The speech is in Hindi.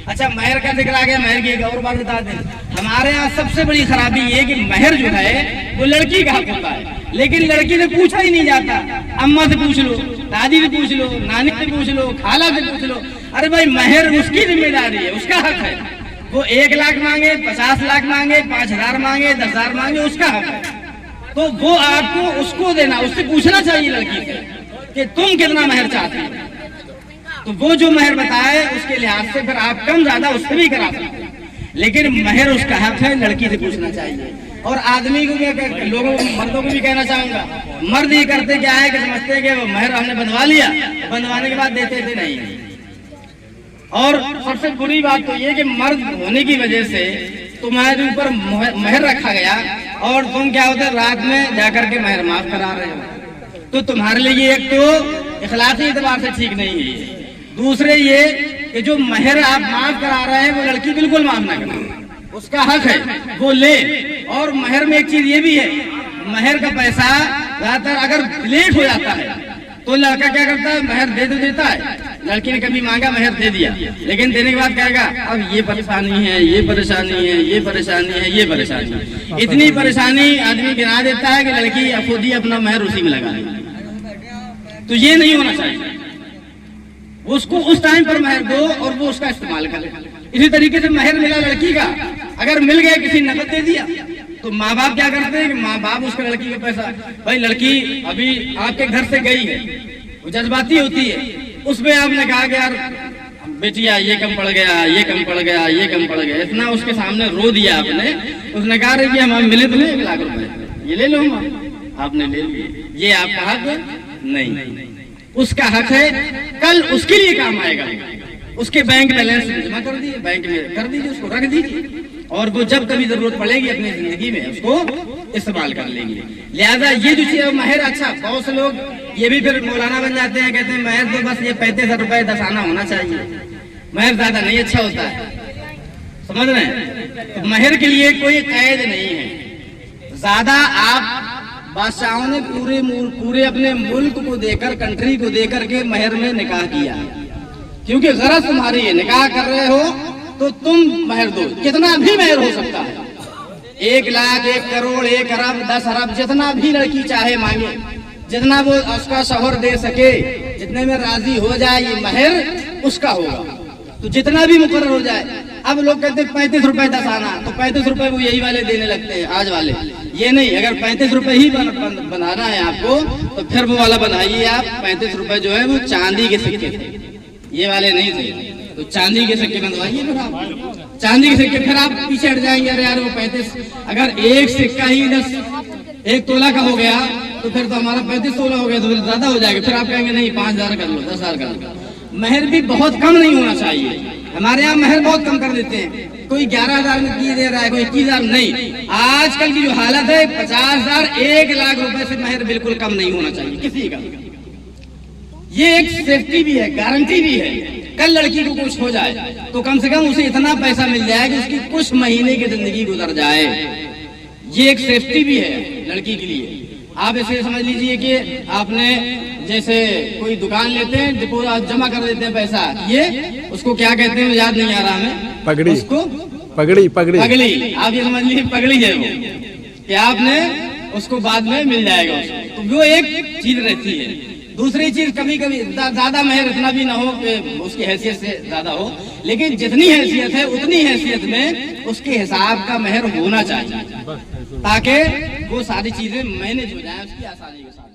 अच्छा, महर का जिक्र आ गया, महर की एक और बात बता दें। हमारे यहाँ सबसे बड़ी खराबी ये कि महर जो है वो लड़की का हक होता है, लेकिन लड़की से पूछा ही नहीं जाता। अम्मा से पूछ लो, दादी से पूछ लो, नानी से पूछ लो, खाला से पूछ लो। अरे भाई, महर उसकी जिम्मेदारी है, उसका हक है। वो 1 लाख मांगे, 50 लाख मांगे, 5,000 मांगे, 10,000 मांगे, उसका हक है। तो वो आपको उसको देना, उससे पूछना चाहिए लड़की से कि तुम कितना महर चाहती हो। तो वो जो महर बताए उसके लिहाज से फिर आप कम ज्यादा उससे भी करा सकते हैं, लेकिन महर उसका हक है, लड़की से पूछना चाहिए। और आदमी को भी, लोगों मर्दों को भी कहना चाहूंगा, मर्द ये करते क्या है कि समझते कि वो महर हमने बंधवा लिया, बंधवाने के बाद देते थे नहीं। और सबसे बुरी बात तो ये कि मर्द होने की वजह से तुम्हारे ऊपर महर रखा गया और तुम क्या होता है रात में जाकर के महर माफ करा रहे हो। तो तुम्हारे लिए एक तो इखलासी एतबार से ठीक नहीं है, दूसरे ये कि जो महर आप माफ करा रहे हैं वो लड़की बिल्कुल माफ ना करे, उसका हक है वो ले। और महर में एक चीज ये भी है, महर का पैसा ज्यादातर अगर लेट हो जाता है तो लड़का क्या करता है, महर दे तो देता है। लड़की ने कभी मांगा, महर दे दिया, लेकिन देने के बाद कहेगा अब ये परेशानी है, ये परेशानी है, ये परेशानी है, ये परेशानी है। इतनी परेशानी आदमी गिना देता है कि लड़की खुद ही अपना महर उसी में लगा ले। तो ये नहीं होना चाहिए, उसको उस टाइम पर महर दो और वो उसका इस्तेमाल करे। इसी तरीके से महर मिला लड़की का, अगर मिल गया किसी नकद दे दिया तो माँ बाप क्या करते हैं कि माँ बाप उसका लड़की का पैसा, भाई लड़की अभी आपके घर से गई है, वो जज्बाती होती है, उसमें आपने कहा कि यार बेटिया ये कम पड़ गया, ये कम पड़ गया, ये कम पड़ गया, इतना उसके सामने रो दिया आपने। उसने कहा कि हम मिले तुम्हें 1 लाख रुपए, ये ले लो, हम आपने ले लिए, ये आपका हक नहीं, उसका हक है, कल उसके लिए काम आएगा। उसके बैंक बैलेंस जमा कर दिए, बैंक में कर दीजिए, उसको रख दीजिए, और वो जब कभी जरूरत पड़ेगी अपनी जिंदगी में उसको इस्तेमाल कर लेंगे। लिहाजा ये जो चीज महर, अच्छा बहुत से लोग ये भी फिर मौलाना बन जाते हैं, कहते हैं महर तो बस ये 35,000 रुपए 10 आना होना चाहिए, महर ज्यादा नहीं अच्छा होता है। समझ रहे हैं? तो महर के लिए कोई कैद नहीं है। ज्यादा आप बादशाहों ने पूरे अपने मुल्क को देकर, कंट्री को देकर के महर में निकाह किया, क्योंकि गरज तुम्हारी है, निकाह कर रहे हो तो तुम महर दो, कितना भी महर हो सकता है, 1 लाख, 1 करोड़, 1 अरब, 10 अरब, जितना भी लड़की चाहे मांगे, जितना वो उसका शौहर दे सके, जितने में राजी हो जाए, ये महर उसका होगा। तो जितना भी मुकर्रर हो जाए। अब लोग कहते हैं 35 रुपए 10 आना, तो 35 रुपए वो यही वाले देने लगते हैं, आज वाले। ये नहीं, अगर 35 रुपए ही बनाना है आपको तो फिर वो वाला बनाइए आप। 35 रुपए जो है वो चांदी के सिक्के थे, ये वाले नहीं थे, तो चांदी के सिक्के बनवाइए। फिर आप चांदी के सिक्के, फिर आप पीछे हट जाएंगे, अरे यार वो 35, अगर एक सिक्का ही 1 तोला का हो गया तो फिर तो हमारा 35 तोला हो गया, तो फिर ज्यादा हो जाएगा। फिर आप कहेंगे नहीं 5,000 कर लो, 10,000 कर लो। महर भी बहुत कम नहीं होना चाहिए। हमारे यहाँ महर बहुत कम कर देते हैं, कोई 11,000 में की दे रहा है, कोई 21,000 नहीं। आजकल की जो हालत है 50,000, 1 लाख रुपए से महर बिल्कुल कम नहीं होना चाहिए किसी का। ये एक सेफ्टी भी है, गारंटी भी है। कल लड़की को कुछ हो जाए तो कम से कम उसे इतना पैसा मिल जाए कि उसकी कुछ महीने की जिंदगी गुजर जाए। ये एक सेफ्टी भी है लड़की के लिए। आप ऐसे समझ लीजिए कि आपने जैसे कोई दुकान लेते हैं, पूरा जमा कर देते हैं पैसा, ये उसको क्या कहते हैं याद नहीं आ रहा हमें, पगड़ी, उसको पगड़ी, पगड़ी, पगड़ी। आप ये समझ लीजिए पगड़ी है वो, कि आपने उसको बाद में मिल जाएगा उसको। तो वो एक चीज रहती है। दूसरी चीज, कभी कभी ज्यादा महर इतना भी ना हो कि उसकी हैसियत से ज्यादा हो, लेकिन जितनी हैसियत है उतनी हैसियत में उसके हिसाब का महर होना चाहिए, ताकि वो सारी चीजें मैनेज हो जाए उसकी आसानी के साथ।